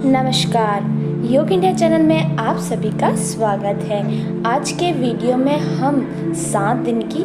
नमस्कार, योग India channel में आप सभी का स्वागत है। आज के वीडियो में हम 7 दिन की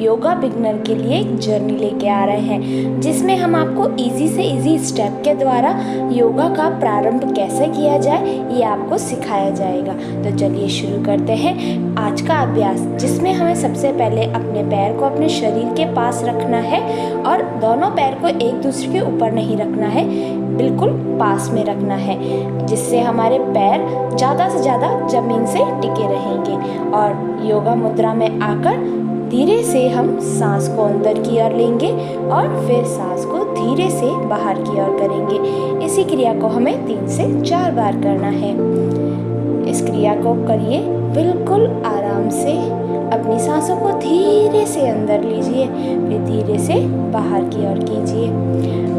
योगा बिगनर के लिए एक जर्नी लेके आ रहे हैं, जिसमें हम आपको इजी से इजी स्टेप के द्वारा योगा का प्रारंभ कैसे किया जाए ये आपको सिखाया जाएगा। तो चलिए शुरू करते हैं आज का अभ्यास, जिसमें हमें सबसे पहले अपने पैर को अपने शरीर के पास रखना है और दोनों पैर को एक दूसरे के ऊपर नहीं रखना है, बिल्कुल पास में रखना है, जिससे हमारे पैर ज़्यादा से ज़्यादा ज़मीन से टिके रहेंगे। और योगा मुद्रा में आकर धीरे से हम सांस को अंदर की ओर लेंगे और फिर सांस को धीरे से बाहर की ओर करेंगे। इसी क्रिया को हमें 3 से 4 बार करना है। इस क्रिया को करिए बिल्कुल आराम से। अपनी सांसों को धीरे से अंदर लीजिए, फिर धीरे से बाहर की ओर कीजिए।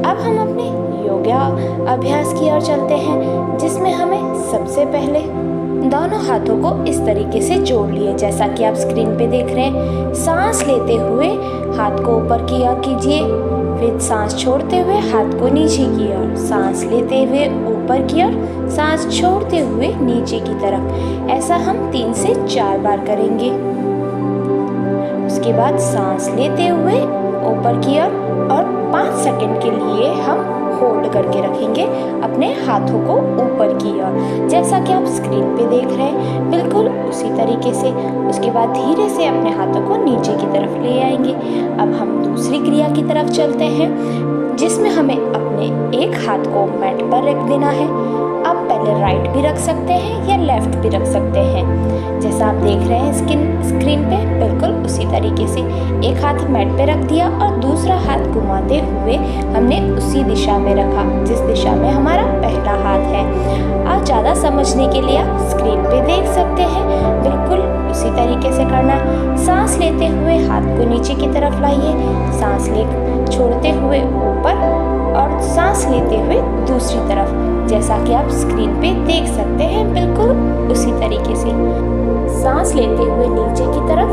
अब हम अपने योगा अभ्यास की ओर चलते हैं, जिसमें हमें सबसे पहले दोनों हाथों को इस तरीके से जोड़ लिए, जैसा कि आप स्क्रीन पे देख रहे हैं। सांस लेते हुए हाथ को ऊपर की ओर कीजिए, फिर सांस छोड़ते हुए हाथ को नीचे की ओर, सांस लेते हुए ऊपर की ओर, सांस छोड़ते हुए नीचे की तरफ। ऐसा हम 3 से 4 बार करेंगे। उसके बाद सांस लेते हुए ऊपर की ओर और 5 सेकंड के लिए हम होल्ड करके रखेंगे अपने हाथों को ऊपर की ओर, जैसा कि आप स्क्रीन पे देख रहे हैं, बिल्कुल उसी तरीके से। उसके बाद धीरे से अपने हाथों को नीचे की तरफ ले आएंगे। अब हम दूसरी क्रिया की तरफ चलते हैं, जिसमें हमें अपने एक हाथ को मैट पर रख देना है। आप पहले राइट भी रख सकते हैं या लेफ्ट भी रख सकते हैं, जैसा आप देख रहे हैं स्क्रीन पे, बिल्कुल उसी तरीके से। एक हाथ मैट पे रख दिया और दूसरा हाथ घुमाते हुए हमने उसी दिशा में रखा जिस दिशा में हमारा पहला हाथ है। आप ज़्यादा समझने के लिए आप स्क्रीन पे देख सकते हैं, बिल्कुल उसी तरीके से करना। सांस लेते हुए हाथ को नीचे की तरफ लाइए, सांस छोड़ते हुए ऊपर और सांस लेते हुए दूसरी तरफ, जैसा कि आप स्क्रीन पे देख सकते हैं, बिल्कुल उसी तरीके से। सांस लेते हुए नीचे की तरफ,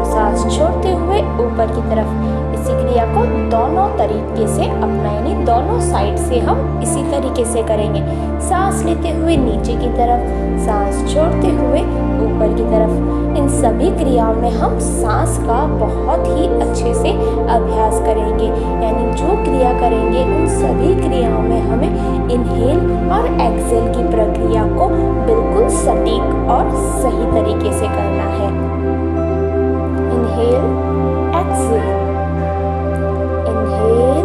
सांस छोड़ते हुए ऊपर की तरफ। इसी क्रिया को दोनों तरीके से अपना, यानी दोनों साइड से हम इसी तरीके से करेंगे। सांस लेते हुए नीचे की तरफ, सांस छोड़ते हुए ऊपर की तरफ। इन सभी क्रियाओं में हम सांस का बहुत ही अच्छे से अभ्यास करेंगे, यानी जो क्रिया करेंगे उन सभी क्रियाओं में हमें इनहेल और एक्सहेल की प्रक्रिया को बिल्कुल सटीक और सही तरीके से करना है। इनहेल, एक्सहेल, इनहेल,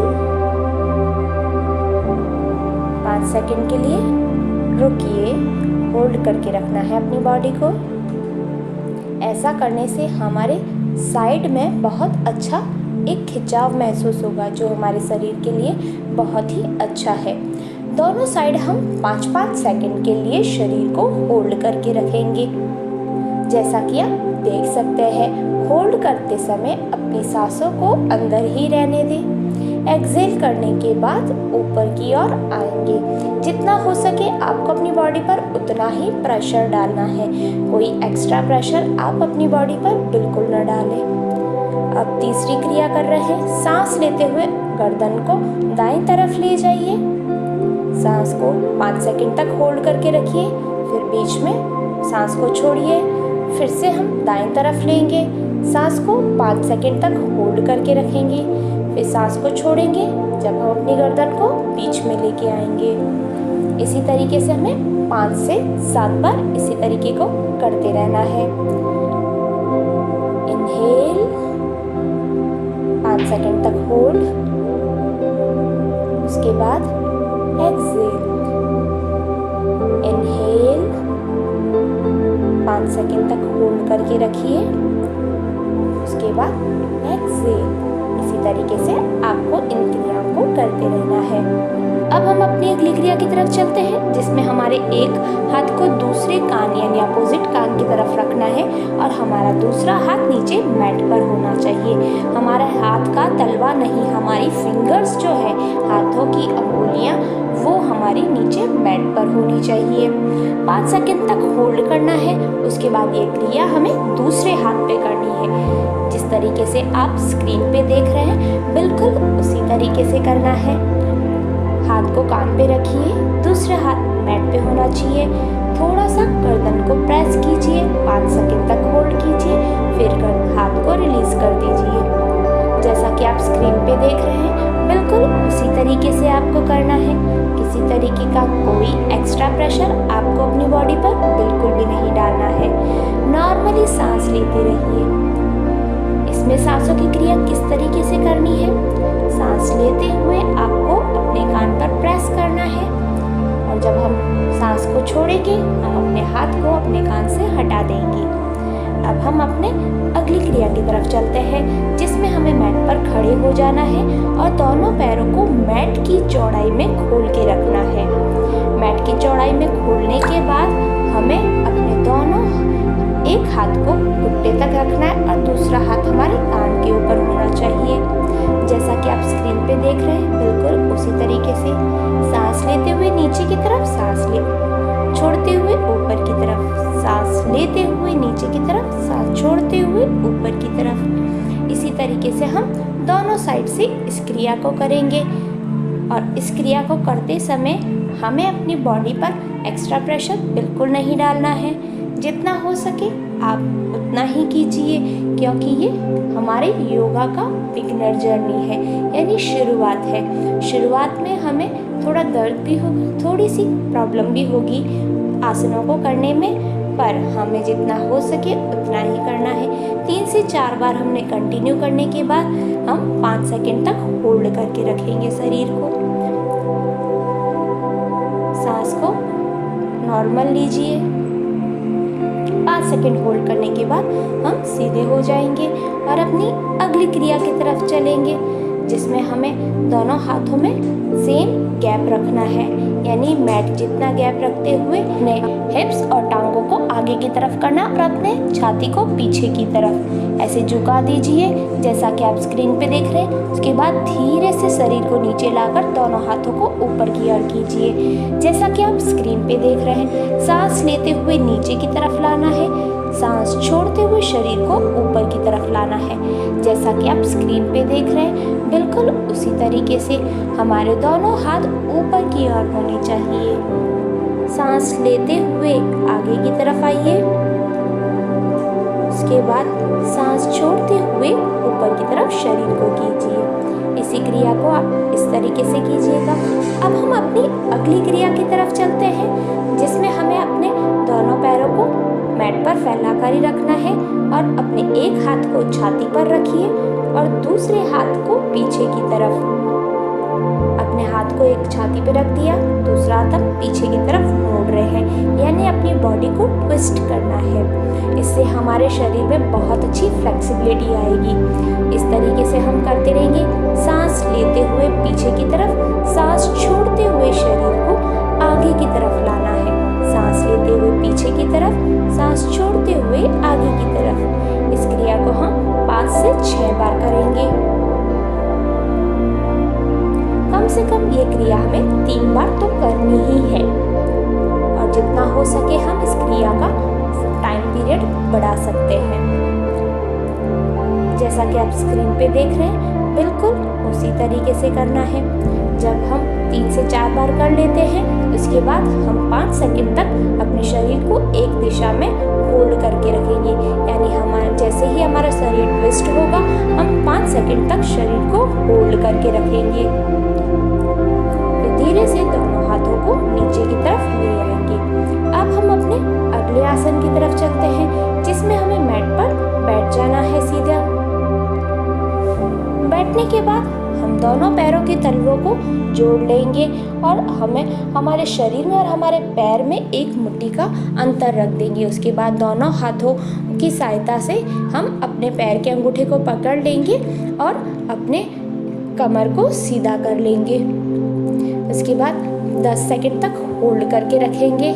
5 सेकंड के लिए रुकिए, होल्ड करके रखना है अपनी बॉडी को। ऐसा करने से हमारे साइड में बहुत अच्छा एक खिंचाव महसूस होगा, जो हमारे शरीर के लिए बहुत ही अच्छा है। दोनों साइड हम 5-5 सेकंड के लिए शरीर को होल्ड करके रखेंगे, जैसा कि आप देख सकते हैं। होल्ड करते समय अपनी सांसों को अंदर ही रहने दें। एक्सहेल करने के बाद ऊपर की ओर आएंगे। जितना हो सके आपको अपनी बॉडी पर उतना ही प्रेशर डालना है, कोई एक्स्ट्रा प्रेशर आप अपनी बॉडी पर बिल्कुल न डालें। अब तीसरी क्रिया कर रहे हैं। सांस लेते हुए गर्दन को दाईं तरफ ले जाइए, सांस को 5 सेकंड तक होल्ड करके रखिए, फिर बीच में सांस को छोड़िए, फिर से हम दाईं तरफ लेंगे, सांस को 5 सेकंड तक होल्ड करके रखेंगे, फिर सांस को छोड़ेंगे, जब हम अपनी गर्दन को बीच में लेके आएंगे। इसी तरीके से हमें 5 से 7 बार इसी तरीके को करते रहना है। इनहेल, 5 सेकंड तक होल्ड, उसके बाद एक्सहेल। इनहेल, 5 सेकंड तक होल्ड करके रखिए, उसके बाद एक्सहेल। इसी तरीके से आपको इन क्रियाओं को करते रहना है। अब हम अपनी अगली क्रिया की तरफ चलते हैं, जिसमें हमारे एक हाथ को दूसरे कान यानी अपोजिट कान की तरफ रखना है और हमारा दूसरा हाथ नीचे मैट पर होना चाहिए। हमारा हाथ का तलवा नहीं, हमारी फिंगर्स जो है, हाथों की अंगुलियां, वो हमारी नीचे मैट पर होनी चाहिए। 5 सेकंड तक होल्ड करना है। उसके बाद ये क्रिया हमें दूसरे हाथ पे करनी है, जिस तरीके से आप स्क्रीन पे देख रहे हैं, बिल्कुल उसी तरीके से करना है। हाथ को कान पे रखिए, दूसरा हाथ मैट पे होना चाहिए। थोड़ा सा गर्दन को प्रेस कीजिए, 5 सेकंड तक होल्ड कीजिए, फिर हाथ को रिलीज कर दीजिए। जैसा कि आप स्क्रीन पे देख रहे हैं, बिल्कुल उसी तरीके से आपको करना है। किसी तरीके का कोई एक्स्ट्रा प्रेशर आपको अपनी बॉडी पर बिल्कुल भी नहीं डालना है। नॉर्मली सांस लेते रहिए। इसमें सांसों की क्रिया किस तरीके से करनी है? सांस लेते हुए आपको अपने कान पर प्रेस करना है, और जब हम सांस को छोड़ेंगे हम अपने हाथ को अपने कान से हटा देंगे। अब हम अपने अगली क्रिया की तरफ चलते हैं, जिसमें हमें मैट पर खड़े हो जाना है और दोनों पैरों को मैट की चौड़ाई में खोल के रखना है। मैट की चौड़ाई में खोलने के बाद हमें अपने दोनों एक हाथ को घुटने तक रखना है और दूसरा हाथ हमारे कान के ऊपर होना चाहिए। जैसा कि आप स्क्रीन पे देख रहे हैं, बिल्कुल उसी तरीके से सांस लेते हुए नीचे की तरफ, सांस छोड़ते हुए ऊपर की तरफ, सांस लेते हुए नीचे की तरफ, सांस छोड़ते हुए ऊपर की तरफ। इसी तरीके से हम दोनों साइड से इस क्रिया को करेंगे। और इस क्रिया को करते समय हमें अपनी बॉडी पर एक्स्ट्रा प्रेशर बिल्कुल नहीं डालना है। जितना हो सके आप उतना ही कीजिए, क्योंकि ये हमारे योगा का बिगिनर जर्नी है, यानी शुरुआत है। शुरुआत में हमें थोड़ा दर्द भी होगा, थोड़ी सी प्रॉब्लम भी होगी आसनों को करने में, पर हमें जितना हो सके उतना ही करना है। 3 से 4 बार हमने कंटिन्यू करने के बाद हम 5 सेकंड तक होल्ड करके रखेंगे शरीर को। सांस को नॉर्मल लीजिए। 5 सेकंड होल्ड करने के बाद हम सीधे हो जाएंगे और अपनी अगली क्रिया की तरफ चलेंगे, जिसमें हमें दोनों हाथों में सेम गैप रखना है, यानी मैट जितना गैप रखते हुए अपने हिप्स और टांगों को आगे की तरफ करना और अपने छाती को पीछे की तरफ ऐसे झुका दीजिए, जैसा कि आप स्क्रीन पे देख रहे हैं। उसके बाद धीरे से शरीर को नीचे लाकर दोनों हाथों को ऊपर की ओर कीजिए, जैसा कि आप स्क्रीन पे देख रहे हैं। सांस लेते हुए नीचे की तरफ लाना है, सांस छोड़ते हुए शरीर को ऊपर की तरफ लाना है, जैसा कि आप स्क्रीन पे देख रहे हैं। बिल्कुल उसी तरीके से हमारे दोनों हाथ ऊपर की ओर होने चाहिए। सांस लेते हुए आगे की तरफ आइए, उसके बाद सांस छोड़ते हुए ऊपर की तरफ शरीर को कीजिए। इसी क्रिया को आप इस तरीके से कीजिएगा। अब हम अपनी अगली क्रिया की तरफ चलते हैं, जिसमें हमें अपने दोनों पैरों को मैट पर फैलाकर ही रखना है और अपने एक हाथ को छाती पर रखिए और दूसरे हाथ को पीछे की तरफ। अपने हाथ को एक छाती पे रख दिया, दूसरा हाथ हम पीछे की तरफ मोड़ रहे हैं, यानी अपनी बॉडी को ट्विस्ट करना है। इससे हमारे शरीर में बहुत अच्छी फ्लेक्सिबिलिटी आएगी। इस तरीके से हम करते रहेंगे। सांस लेते हुए पीछे की तरफ, सांस छोड़ते हुए शरीर को आगे की तरफ लाना है। सांस लेते हुए पीछे की तरफ, सांस छोड़ते हुए आगे की तरफ। इस क्रिया को हम 5 से 6 बार करेंगे। कम से कम ये क्रिया हमें 3 बार तो करनी ही है, और जितना हो सके हम इस क्रिया का टाइम पीरियड बढ़ा सकते हैं। जैसा कि आप स्क्रीन पे देख रहे हैं, बिल्कुल उसी तरीके से करना है। जब हम 3 से 4 बार कर लेते हैं, उसके बाद हम 5 सेकंड तक अपने शरीर को एक दिशा में होल्ड करके रखेंगे, यानी हमारा जैसे ही हमारा शरीर ट्विस्ट होगा हम 5 सेकंड तक शरीर को होल्ड करके रखेंगे। फिर धीरे से दोनों हाथों को नीचे की तरफ ले आएंगे। अब हम अपने अगले आसन की तरफ चलते हैं, जिसमें हमें मैट पर बैठ जाना है सीधा। बैठने के बाद हम दोनों पैरों के तलवों को जोड़ लेंगे और हमें हमारे शरीर में और हमारे पैर में 1 मुट्ठी का अंतर रख देंगे। उसके बाद दोनों हाथों की सहायता से हम अपने पैर के अंगूठे को पकड़ लेंगे और अपने कमर को सीधा कर लेंगे। उसके बाद 10 सेकंड तक होल्ड करके रखेंगे।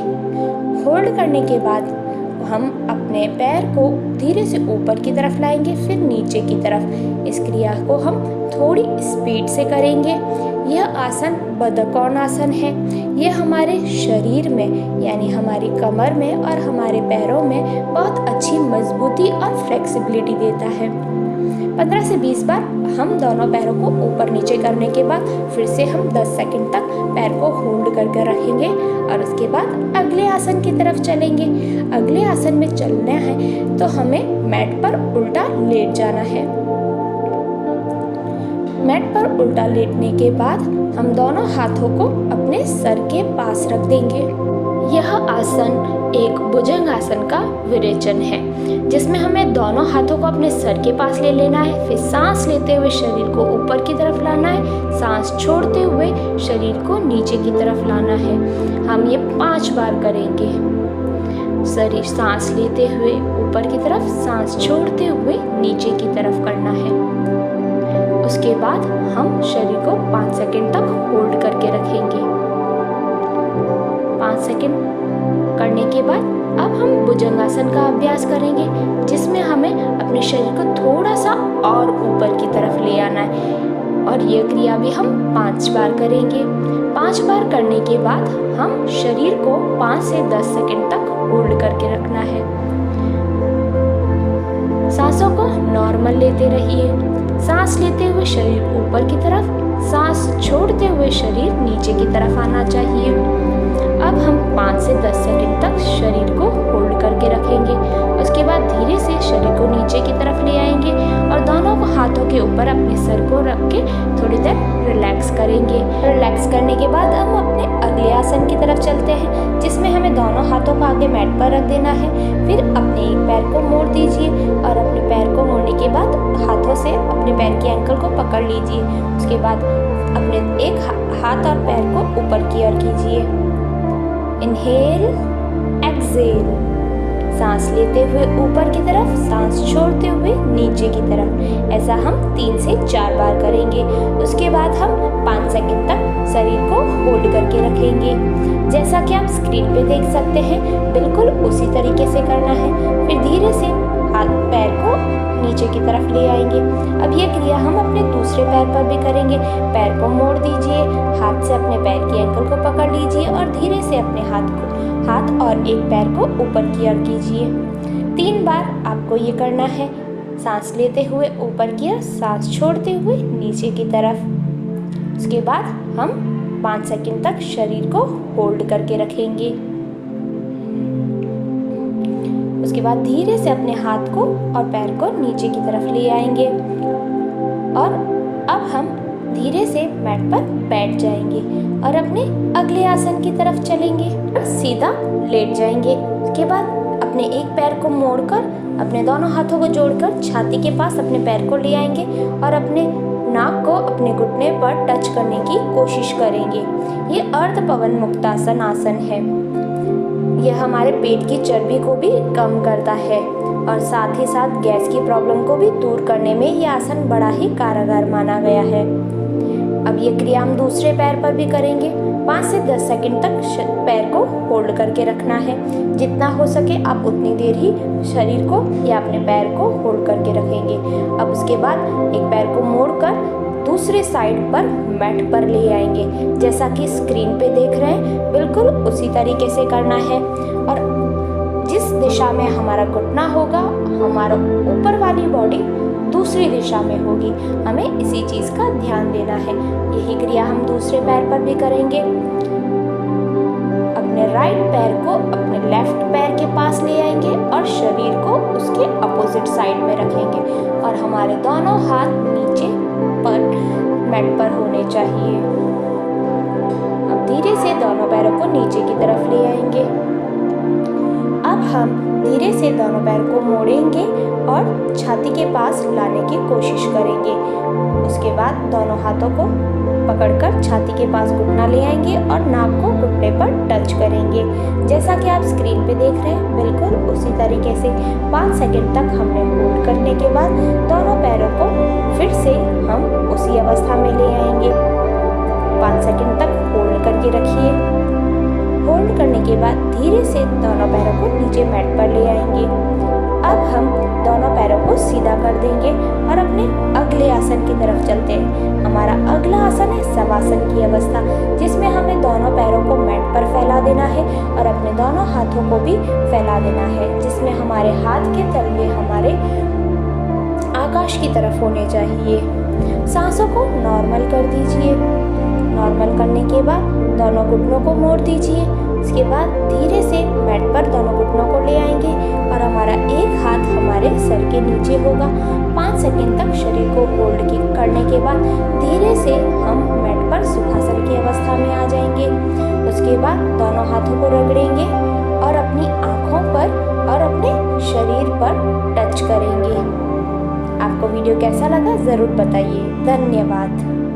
होल्ड करने के बाद हम अपने पैर को धीरे से ऊपर की तरफ लाएंगे, फिर नीचे की तरफ। इस क्रिया को हम थोड़ी स्पीड से करेंगे। यह आसन बदकोण आसन है। यह हमारे शरीर में, यानी हमारी कमर में और हमारे पैरों में बहुत अच्छी मजबूती और फ्लेक्सिबिलिटी देता है। 15 से 20 बार हम दोनों पैरों को ऊपर नीचे करने के बाद फिर से हम 10 सेकंड तक पैर को होल्ड करके रखेंगे और उसके बाद अगले आसन की तरफ चलेंगे। अगले आसन में चलना है तो हमें मैट पर उल्टा लेट जाना है। मैट पर उल्टा लेटने के बाद हम दोनों हाथों को अपने सर के पास रख देंगे। यह आसन एक भुजंग आसन का विरेचन है, जिसमें हमें दोनों हाथों को अपने सर के पास ले लेना है। फिर सांस लेते हुए शरीर को ऊपर की तरफ लाना है, सांस छोड़ते हुए शरीर को नीचे की तरफ लाना है। हम ये 5 बार करेंगे। शरीर सांस लेते हुए ऊपर की तरफ, सांस छोड़ते हुए नीचे की तरफ करना है। उसके बाद हम शरीर को 5 सेकंड तक होल्ड करके रखेंगे। 5 सेकंड करने के बाद अब हम भुजंगासन का अभ्यास करेंगे, जिसमें हमें अपने शरीर को थोड़ा सा और ऊपर की तरफ ले आना है और ये क्रिया भी हम 5 बार करेंगे। 5 बार करने के बाद हम शरीर को 5 से 10 सेकंड तक होल्ड करके रखना है। सांसों को नॉर्मल लेते रहिए। सांस लेते हुए शरीर ऊपर की तरफ, सांस छोड़ते हुए शरीर नीचे की तरफ आना चाहिए। अब हम 5 से 10 सेकंड तक शरीर को होल्ड करके रखेंगे। उसके बाद धीरे से शरीर को नीचे की तरफ ले आएंगे और दोनों हाथों के ऊपर अपने सर को रख के थोड़ी देर रिलैक्स करेंगे। रिलैक्स करने के बाद हम अपने अगले आसन की तरफ चलते हैं, जिसमें हमें दोनों हाथों को आगे मैट पर रख देना है। फिर अपने एक पैर को मोड़ दीजिए और अपने पैर को मोड़ने के बाद हाथों से अपने पैर की एंकल को पकड़ लीजिए। उसके बाद अपने एक हाथ और पैर को ऊपर की ओर कीजिए। Inhale, exhale. सांस लेते हुए ऊपर की तरफ, सांस छोड़ते हुए नीचे की तरफ। ऐसा हम 3 से 4 बार करेंगे। उसके बाद हम 5 सेकंड तक शरीर को होल्ड करके रखेंगे। जैसा कि आप स्क्रीन पे देख सकते हैं, बिल्कुल उसी तरीके से करना है। फिर धीरे से हाथ पैर को नीचे की तरफ ले आएंगे। अब ये क्रिया हम अपने दूसरे पैर पर भी करेंगे। पैर को मोड़ दीजिए, हाथ से अपने पैर की एंकल को पकड़ लीजिए और धीरे से अपने हाथ और एक पैर को ऊपर की ओर कीजिए। 3 बार आपको ये करना है। सांस लेते हुए ऊपर की ओर, सांस छोड़ते हुए नीचे की तरफ। उसके बाद हम 5 सेकंड तक शरीर को होल्ड करके रखेंगे। उसके बाद धीरे से अपने हाथ को और पैर को नीचे की तरफ ले आएंगे और अब हम धीरे से मैट पर बैठ जाएंगे और अपने अगले आसन की तरफ चलेंगे और सीधा लेट जाएंगे। उसके बाद अपने एक पैर को मोड़कर अपने दोनों हाथों को जोड़कर छाती के पास अपने पैर को ले आएंगे और अपने नाक को अपने घुटने पर टच करने की कोशिश करेंगे। ये अर्ध पवन मुक्तासन आसन है। यह हमारे पेट की चर्बी को भी कम करता है और साथ ही साथ गैस की प्रॉब्लम को भी दूर करने में यह आसन बड़ा ही कारगर माना गया है। अब ये क्रिया हम दूसरे पैर पर भी करेंगे। 5 से 10 सेकंड तक पैर को होल्ड करके रखना है। जितना हो सके आप उतनी देर ही शरीर को या अपने पैर को होल्ड करके रखेंगे। अब उसके बाद एक पैर को मोड़कर दूसरे साइड पर मैट पर ले आएंगे। जैसा कि स्क्रीन पे देख रहे हैं, बिल्कुल उसी तरीके से करना है और जिस दिशा में हमारा घुटना होगा, हमारा ऊपर वाली बॉडी दूसरी दिशा में होगी। हमें इसी चीज़ का ध्यान देना है। यही क्रिया हम दूसरे पैर पर भी करेंगे। अपने राइट पैर को अपने लेफ्ट पैर के पास ले आएंगे और शरीर को उसके अपोजिट साइड में रखेंगे और हमारे दोनों हाथ नीचे पर मैट पर होने चाहिए। अब धीरे से दोनों पैरों को नीचे की तरफ ले आएंगे। अब हम धीरे से दोनों पैर को मोड़ेंगे और छाती के पास लाने की कोशिश करेंगे। उसके बाद दोनों हाथों को पकड़कर छाती के पास घुटना ले आएंगे और नाक को घुटने पर टच करेंगे। जैसा कि आप स्क्रीन पे देख रहे हैं, बिल्कुल उसी तरीके से 5 सेकंड तक हमने होल्ड करने के बाद दोनों पैरों को फिर से हम उसी अवस्था में ले आएंगे। 5 सेकंड तक होल्ड करके रखिए। होल्ड करने के बाद धीरे से दोनों पैरों को नीचे मैट पर ले आएंगे। अब हम दोनों पैरों को सीधा कर देंगे और अपने अगले आसन की तरफ चलते हैं। हमारा अगला आसन है शवासन की अवस्था, जिसमें हमें दोनों पैरों को मैट पर फैला देना है और अपने दोनों हाथों को भी फैला देना है, जिसमें हमारे हाथ के तलवे हमारे आकाश की तरफ होने चाहिए। सांसों को नॉर्मल कर दीजिए। नॉर्मल करने के बाद दोनों घुटनों को मोड़ दीजिए। इसके बाद धीरे से मैट पर दोनों घुटनों को ले आएंगे और हमारा एक हाथ हमारे सर के नीचे होगा। 5 सेकंड तक शरीर को होल्ड करने के बाद धीरे से हम मैट पर सुखासन की अवस्था में आ जाएंगे। उसके बाद दोनों हाथों को रगड़ेंगे और अपनी आँखों पर और अपने शरीर पर टच करेंगे। आपको वीडियो कैसा लगा ज़रूर बताइए। धन्यवाद।